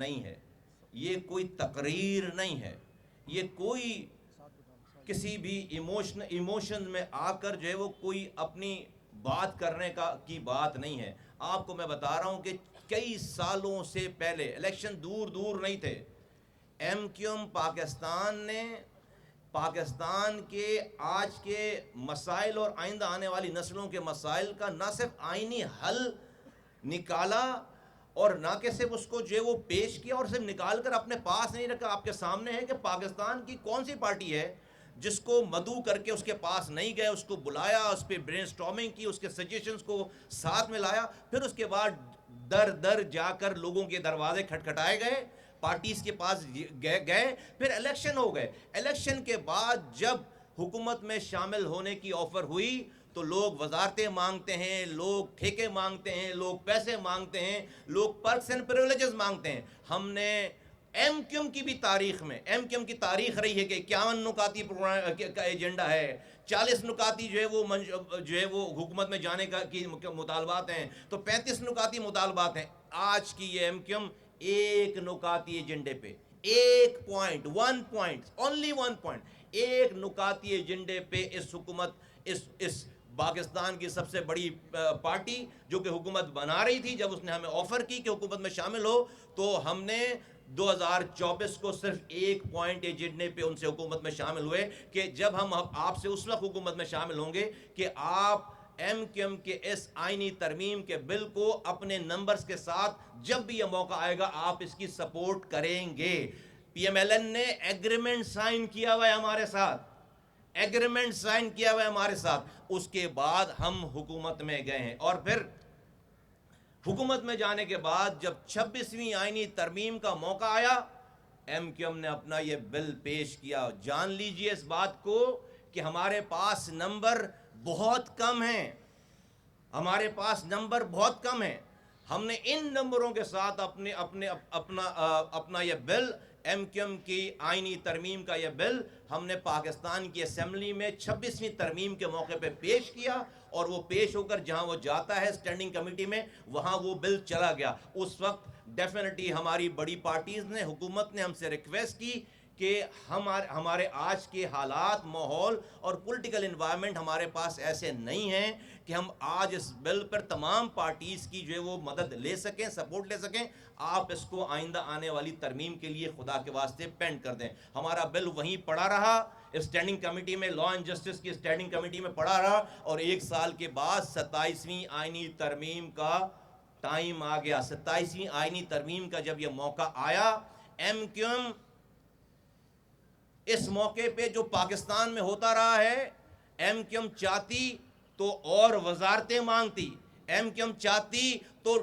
نہیں ہے، یہ کوئی تقریر نہیں ہے، یہ کوئی کسی بھی ایموشن میں آ کر جو ہے وہ کوئی اپنی بات کرنے کی بات نہیں ہے۔ آپ کو میں بتا رہا ہوں کہ کئی سالوں سے پہلے، الیکشن دور دور نہیں تھے، ایم کیو ایم پاکستان کے آج کے مسائل اور آئندہ آنے والی نسلوں کے مسائل کا نہ صرف آئینی حل نکالا، اور نہ کہ صرف اس کو جو ہے وہ پیش کیا اور صرف نکال کر اپنے پاس نہیں رکھا۔ آپ کے سامنے ہے کہ پاکستان کی کون سی پارٹی ہے جس کو مدعو کر کے اس کے پاس نہیں گئے، اس کو بلایا، اس پہ برین سٹارمنگ کی، اس کے سجیشنز کو ساتھ میں لایا، پھر اس کے بعد در در جا کر لوگوں کے دروازے کھٹکھٹائے گئے، پارٹیز کے پاس گئے، پھر الیکشن ہو گئے۔ الیکشن کے بعد جب حکومت میں شامل ہونے کی آفر ہوئی تو لوگ وزارتیں مانگتے ہیں، لوگ ٹھیکے مانگتے ہیں، لوگ پیسے مانگتے ہیں، لوگ پرکس اینڈ پریولیجز مانگتے ہیں۔ ہم نے ایم کیو ایم کی بھی تاریخ میں، ایم کیو ایم کی تاریخ رہی ہے کہ 51 نکاتی کا ایجنڈا ہے، 40 نکاتی جو ہے وہ حکومت میں جانے کی مطالبات ہیں، تو 35 نکاتی مطالبات ہیں۔ آج کی یہ ایم کیو ایم ایک نکاتی ایجنڈے پہ، ایک point, one point, only one point, ایک نکاتی ایجنڈے پہ اس حکومت، اس پاکستان کی سب سے بڑی پارٹی جو کہ حکومت بنا رہی تھی، جب اس نے ہمیں آفر کی کہ حکومت میں شامل ہو، تو ہم نے 2024 کو صرف ایک پوائنٹ ایجنڈے پہ ان سے حکومت میں شامل ہوئے کہ جب ہم آپ سے اس وقت حکومت میں شامل ہوں گے کہ آپ ایم کیو ایم کے اس آئینی ترمیم کے بل کو اپنے نمبرز کے ساتھ جب بھی یہ موقع آئے گا آپ اس کی سپورٹ کریں گے۔ پی ایم ایل این نے ایگریمنٹ سائن کیا ہوا ہے ہمارے ساتھ، ایگریمنٹ سائن کیا ہوا ہے ہمارے ساتھ، اس کے بعد ہم حکومت میں گئے ہیں۔ اور پھر حکومت میں جانے کے بعد جب 26ویں آئینی ترمیم کا موقع آیا، ایم کیو ایم نے اپنا یہ بل پیش کیا۔ جان لیجئے اس بات کو کہ ہمارے پاس نمبر بہت کم ہیں، ہمارے پاس نمبر بہت کم ہیں، ہم نے ان نمبروں کے ساتھ اپنا یہ بل، ایم کیو ایم کی آئینی ترمیم کا یہ بل ہم نے پاکستان کی اسمبلی میں 26ویں ترمیم کے موقع پہ پیش کیا، اور وہ پیش ہو کر جہاں وہ جاتا ہے اسٹینڈنگ کمیٹی میں، وہاں وہ بل چلا گیا۔ اس وقت ڈیفینیٹلی ہماری بڑی پارٹیز نے، حکومت نے ہم سے ریکویسٹ کی کہ ہمارے آج کے حالات، ماحول اور پولیٹیکل انوائرمنٹ ہمارے پاس ایسے نہیں ہیں کہ ہم آج اس بل پر تمام پارٹیز کی جو ہے وہ مدد لے سکیں، سپورٹ لے سکیں۔ آپ اس کو آئندہ آنے والی ترمیم کے لیے خدا کے واسطے پینڈ کر دیں۔ ہمارا بل وہیں پڑا رہا اسٹینڈنگ کمیٹی میں، لا اینڈ جسٹس کی اسٹینڈنگ کمیٹی میں پڑا رہا، اور ایک سال کے بعد 27ویں آئینی ترمیم کا ٹائم آ گیا۔ 27ویں آئینی ترمیم کا جب یہ موقع آیا، ایم کیو ایم اس موقع پہ جو پاکستان میں ہوتا رہا ہے، ایم کیو ایم چاہتی تو اور وزارتیں مانگتی، ایم کیو ایم چاہتی تو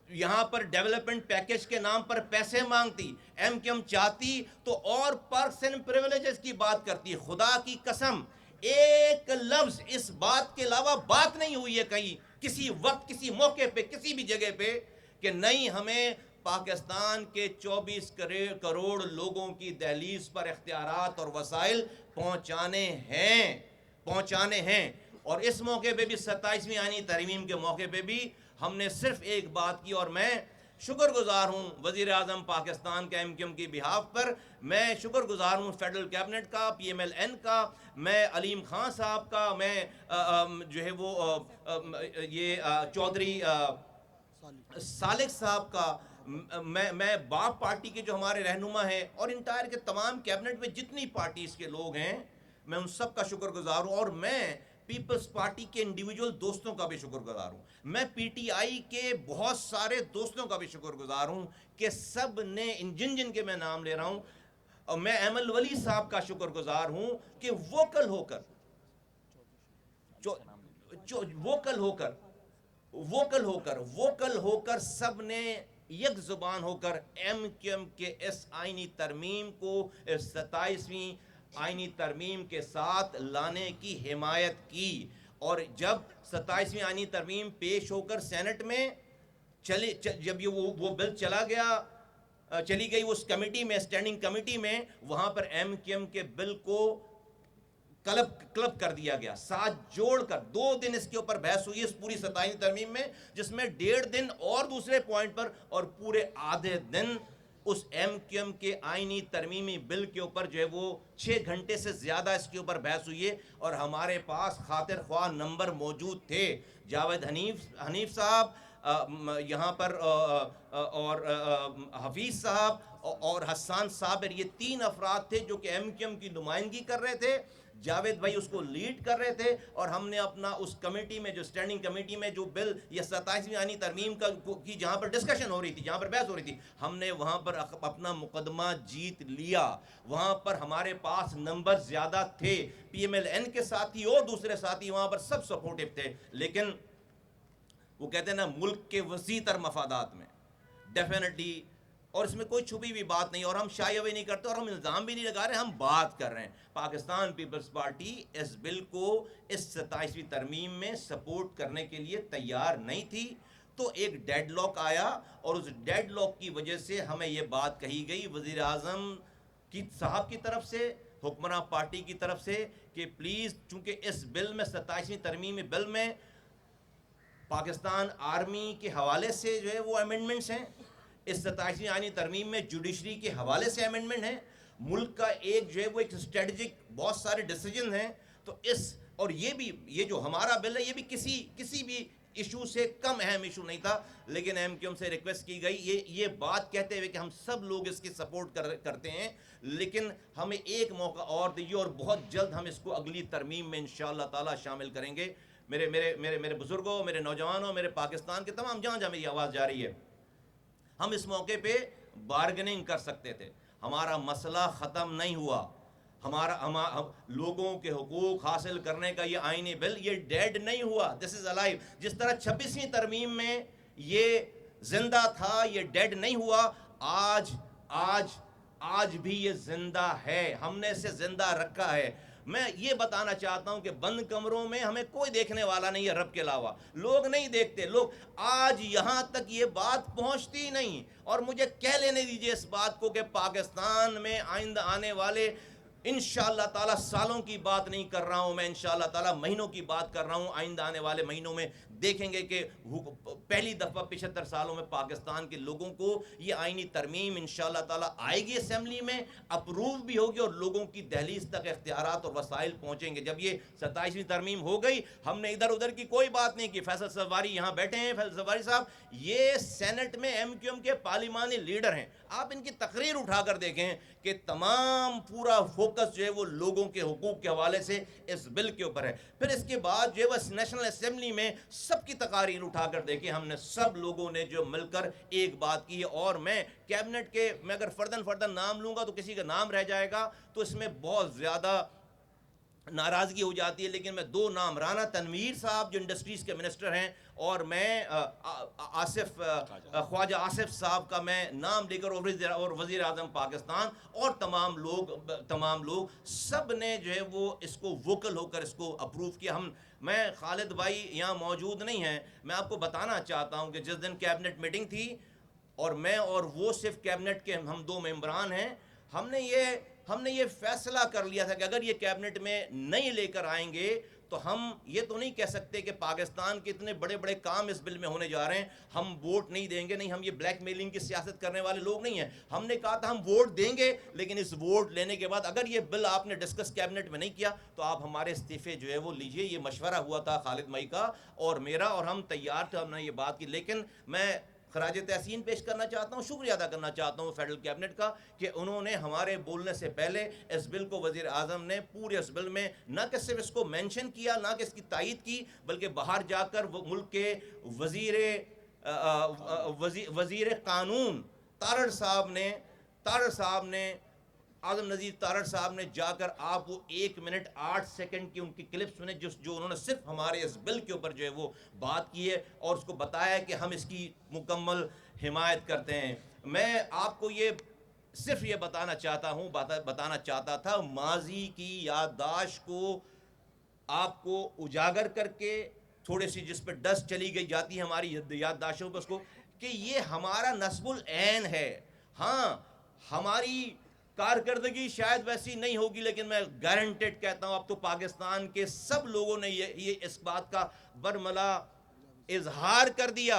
یہاں پر ڈیولپمنٹ پیکج کے نام پر پیسے مانگتی، ایم کیو ایم چاہتی تو اور پرکس اینڈ پریولیجز کی بات کرتی۔ خدا کی قسم ایک لفظ اس بات کے علاوہ بات نہیں ہوئی ہے کہیں، کسی وقت، کسی موقع پہ، کسی بھی جگہ پہ، کہ نہیں ہمیں پاکستان کے 24 کروڑ لوگوں کی دہلیز پر اختیارات اور وسائل پہنچانے ہیں۔ اور اس موقع پہ بھی 27ویں آئینی ترمیم کے موقع پہ بھی ہم نے صرف ایک بات کی، اور میں شکر گزار ہوں وزیر اعظم پاکستان کا ایم کیو ایم کی بہاف پر، میں شکر گزار ہوں فیڈرل کیبنٹ کا، پی ایم ایل این کا، میں علیم خان صاحب کا، میں جو ہے وہ یہ چودھری سالک صاحب کا، میں باپ پارٹی کے جو ہمارے رہنما ہیں، اور انٹائر کے تمام کیبنٹ میں جتنی پارٹیز کے لوگ ہیں، میں ان سب کا شکر گزار ہوں، اور میں پیپلز پارٹی کے انڈیویجول دوستوں کا بھی شکر گزار ہوں، میں پی ٹی آئی کے بہت سارے دوستوں کا بھی شکر گزار ہوں کہ سب نے، جن کے میں نام لے رہا ہوں، اور میں ایمل ولی صاحب کا شکر گزار ہوں کہ ووکل ہو کر سب نے یک زبان ہو کر ایم کیو ایم کے اس آئینی ترمیم کو، اس 27ویں آئینی ترمیم کے ساتھ لانے کی حمایت کی۔ اور جب 27ویں آئینی ترمیم پیش ہو کر سینٹ میں جب وہ بل چلی گئی اس کمیٹی میں، اسٹینڈنگ کمیٹی میں، وہاں پر ایم کیو ایم کے بل کو کلب کر دیا گیا، ساتھ جوڑ کر 2 دن اس کے اوپر بحث ہوئی اس پوری 27ویں ترمیم میں، جس میں 1.5 دن اور دوسرے پوائنٹ پر، اور پورے آدھے دن اس ایم کیو ایم کے آئینی ترمیمی بل کے اوپر جو ہے وہ 6 گھنٹے سے زیادہ اس کے اوپر بحث ہوئی ہے، اور ہمارے پاس خاطر خواہ نمبر موجود تھے۔ جاوید حنیف صاحب یہاں پر اور حفیظ صاحب اور حسان صابر، یہ 3 افراد تھے جو کہ ایم کیو ایم کی نمائندگی کر رہے تھے۔ جاوید بھائی اس کو لیڈ کر رہے تھے، اور ہم نے اپنا اس کمیٹی میں جو اسٹینڈنگ کمیٹی میں جو بل یہ 27ویں آئینی ترمیم کی جہاں پر ڈسکشن ہو رہی تھی، جہاں پر بحث ہو رہی تھی، ہم نے وہاں پر اپنا مقدمہ جیت لیا۔ وہاں پر ہمارے پاس نمبر زیادہ تھے، پی ایم ایل این کے ساتھی اور دوسرے ساتھی وہاں پر سب سپورٹیو تھے، لیکن وہ کہتے ہیں نا ملک کے وسیع تر مفادات میں ڈیفینیٹلی، اور اس میں کوئی چھپی ہوئی بات نہیں، اور ہم شائع ہوئے نہیں کرتے، اور ہم الزام بھی نہیں لگا رہے، ہم بات کر رہے ہیں۔ پاکستان پیپلز پارٹی اس بل کو اس 27ویں ترمیم میں سپورٹ کرنے کے لیے تیار نہیں تھی، تو ایک ڈیڈ لاک آیا، اور اس ڈیڈ لاک کی وجہ سے ہمیں یہ بات کہی گئی وزیر اعظم کی صاحب کی طرف سے، حکمراں پارٹی کی طرف سے، کہ پلیز چونکہ اس بل میں 27ویں ترمیمی بل میں پاکستان آرمی کے حوالے سے جو ہے وہ امینڈمنٹس ہیں، اس 27ویں آئینی ترمیم میں جوڈیشری کے حوالے سے امینڈمنٹ ہیں، ملک کا ایک جو ہے وہ ایک اسٹریٹجک بہت سارے ڈیسیجن ہیں، تو اور یہ جو ہمارا بل ہے یہ بھی کسی بھی ایشو سے کم اہم ایشو نہیں تھا، لیکن ایم کیو ایم سے ریکویسٹ کی گئی یہ بات کہتے ہوئے کہ ہم سب لوگ اس کی سپورٹ کرتے ہیں، لیکن ہمیں ایک موقع اور دیجیے، اور بہت جلد ہم اس کو اگلی ترمیم میں انشاءاللہ تعالی شامل کریں گے۔ میرے بزرگوں، میرے نوجوانوں، میرے پاکستان کے تمام جہاں جہاں میری آواز جا رہی ہے، ہم اس موقع پہ بارگننگ کر سکتے تھے، ہمارا مسئلہ ختم نہیں ہوا، لوگوں کے حقوق حاصل کرنے کا یہ آئینی بل یہ ڈیڈ نہیں ہوا، دس از الائیو۔ جس طرح 26ویں ترمیم میں یہ زندہ تھا، یہ ڈیڈ نہیں ہوا، آج بھی یہ زندہ ہے، ہم نے اسے زندہ رکھا ہے۔ میں یہ بتانا چاہتا ہوں کہ بند کمروں میں ہمیں کوئی دیکھنے والا نہیں ہے رب کے علاوہ، لوگ نہیں دیکھتے، لوگ آج یہاں تک یہ بات پہنچتی نہیں، اور مجھے کہہ لینے دیجئے اس بات کو کہ پاکستان میں آئندہ آنے والے انشاءاللہ تعالیٰ سالوں کی بات نہیں کر رہا ہوں میں، انشاءاللہ تعالیٰ مہینوں کی بات کر رہا ہوں، آئندہ آنے والے مہینوں میں دیکھیں گے کہ پہلی دفعہ 75 سالوں میں پاکستان کے لوگوں کو یہ آئینی ترمیم انشاءاللہ تعالیٰ آئے گی اسمبلی میں، اپروو بھی ہوگی، اور لوگوں کی دہلیز تک اختیارات اور وسائل پہنچیں گے۔ جب یہ 27ویں ترمیم ہو گئی، ہم نے ادھر ادھر کی کوئی بات نہیں کی۔ فیصل سواری یہاں بیٹھے ہیں، فیصل سواری صاحب یہ سینٹ میں ایم کیو ایم کے پارلیمانی لیڈر ہیں، آپ ان کی تقریر اٹھا کر دیکھیں کہ تمام پورا فوکس جو ہے وہ لوگوں کے حقوق کے حوالے سے اس بل کے اوپر ہے۔ پھر اس کے بعد جو ہے وہ نیشنل اسمبلی میں سب کی تقاریر اٹھا کر دیکھیں، ہم نے سب لوگوں نے جو مل کر ایک بات کی ہے، اور میں کیبنٹ کے میں اگر فردن نام لوں گا تو کسی کا نام رہ جائے گا تو اس میں بہت زیادہ ناراضگی ہو جاتی ہے، لیکن میں 2 نام، رانا تنویر صاحب جو انڈسٹریز کے منسٹر ہیں، اور میں خواجہ آصف صاحب کا میں نام لے کر، اور وزیر اعظم پاکستان، اور تمام لوگ سب نے جو ہے وہ اس کو ووکل ہو کر اس کو اپروو کیا۔ میں خالد بھائی یہاں موجود نہیں ہیں، میں آپ کو بتانا چاہتا ہوں کہ جس دن کیبنٹ میٹنگ تھی، اور میں اور وہ صرف کیبنٹ کے ہم 2 ممبران ہیں، ہم نے یہ فیصلہ کر لیا تھا کہ اگر یہ کیبنٹ میں نہیں لے کر آئیں گے تو ہم یہ تو نہیں کہہ سکتے کہ پاکستان کے اتنے بڑے بڑے کام اس بل میں ہونے جا رہے ہیں، ہم ووٹ نہیں دیں گے۔ نہیں، ہم یہ بلیک میلنگ کی سیاست کرنے والے لوگ نہیں ہیں، ہم نے کہا تھا ہم ووٹ دیں گے، لیکن اس ووٹ لینے کے بعد اگر یہ بل آپ نے ڈسکس کیبنٹ میں نہیں کیا تو آپ ہمارے استعفے جو ہے وہ لیجئے۔ یہ مشورہ ہوا تھا خالد مئی کا اور میرا، اور ہم تیار تھے، ہم نے یہ بات کی، لیکن میں خراج تحسین پیش کرنا چاہتا ہوں، شکریہ ادا کرنا چاہتا ہوں فیڈرل کیبنٹ کا کہ انہوں نے ہمارے بولنے سے پہلے اس بل کو، وزیر اعظم نے پورے اس بل میں نہ کہ صرف اس کو مینشن کیا، نہ کہ اس کی تائید کی، بلکہ باہر جا کر وہ ملک کے وزیر قانون تارڑ صاحب نے اعظم نذیر تارڑ صاحب نے جا کر آپ وہ 1 منٹ 8 سیکنڈ کی ان کی کلپس میں جو انہوں نے صرف ہمارے اس بل کے اوپر جو ہے وہ بات کی ہے، اور اس کو بتایا کہ ہم اس کی مکمل حمایت کرتے ہیں۔ میں آپ کو صرف یہ بتانا چاہتا تھا، ماضی کی یادداشت کو آپ کو اجاگر کر کے، تھوڑی سی جس پہ ڈسٹ چلی گئی جاتی ہے ہماری یادداشتوں پہ، اس کو کہ یہ ہمارا نصب العین ہے۔ ہاں، ہماری کارکردگی شاید ویسی نہیں ہوگی، لیکن میں گارنٹیڈ کہتا ہوں اب تو پاکستان کے سب لوگوں نے یہ اس بات کا برملا اظہار کر دیا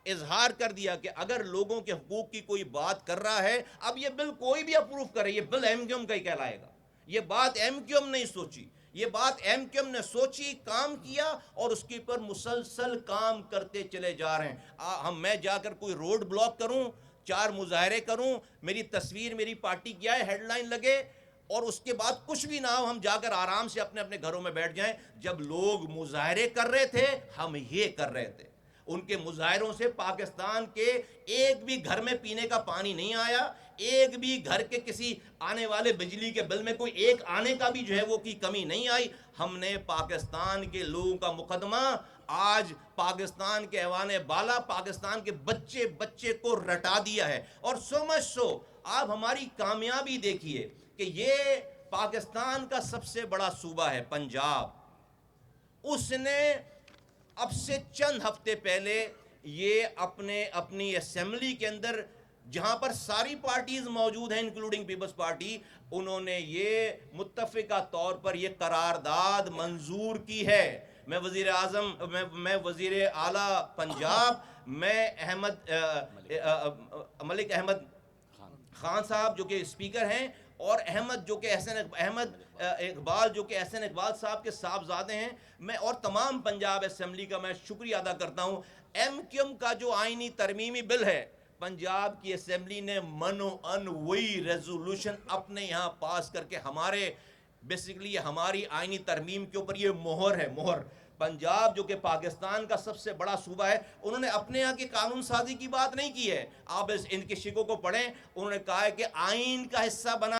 اظہار کر دیا کہ اگر لوگوں کے حقوق کی کوئی بات کر رہا ہے، اب یہ بل کوئی بھی اپروو کرے، یہ بل ایم کیو ایم کا ہی کہلائے گا. یہ بات ایم کیو ایم نہیں سوچی، یہ بات ایم کیو ایم نے سوچی، کام کیا، اور اس کے پر مسلسل کام کرتے چلے جا رہے ہیں. میں جا کر کوئی روڈ بلاک کروں، 4 مظاہرے کروں، میری تصویر میری پارٹی کی آئے، ہیڈ لائن لگے، اور اس کے بعد کچھ بھی نہ ہو، ہم جا کر آرام سے اپنے اپنے گھروں میں بیٹھ جائیں. جب لوگ مظاہرے کر رہے تھے ہم یہ کر رہے تھے. ان کے مظاہروں سے پاکستان کے ایک بھی گھر میں پینے کا پانی نہیں آیا، ایک بھی گھر کے کسی آنے والے بجلی کے بل میں کوئی ایک آنے کا بھی جو ہے وہ کی کمی نہیں آئی. ہم نے پاکستان کے لوگوں کا مقدمہ آج پاکستان کے ایوان بالا، پاکستان کے بچے بچے کو رٹا دیا ہے. اور سو مچ سو آپ ہماری کامیابی دیکھیے کہ یہ پاکستان کا سب سے بڑا صوبہ ہے پنجاب، اس نے اب سے چند ہفتے پہلے یہ اپنی اسمبلی کے اندر جہاں پر ساری پارٹیز موجود ہیں انکلوڈنگ پیپلز پارٹی، انہوں نے یہ متفقہ طور پر یہ قرارداد منظور کی ہے. میں وزیر اعظم، میں وزیر اعلیٰ پنجاب، میں ملک احمد خان صاحب جو کہ اسپیکر ہیں، اور احمد جو کہ احمد اقبال جو کہ احسن اقبال صاحب کے صاحبزادے ہیں، میں اور تمام پنجاب اسمبلی کا میں شکریہ ادا کرتا ہوں. ایم کیو ایم کا جو آئینی ترمیمی بل ہے، پنجاب کی اسمبلی نے منو ان وہی ریزولوشن اپنے یہاں پاس کر کے ہمارے بیسیکلی ہماری آئینی ترمیم کے اوپر یہ مہر ہے، مہر. پنجاب جو کہ پاکستان کا سب سے بڑا صوبہ ہے، انہوں نے اپنے یہاں کی قانون سازی کی بات نہیں کی ہے. آپ ان کے شکوں کو پڑھیں، انہوں نے کہا ہے کہ آئین کا حصہ بنا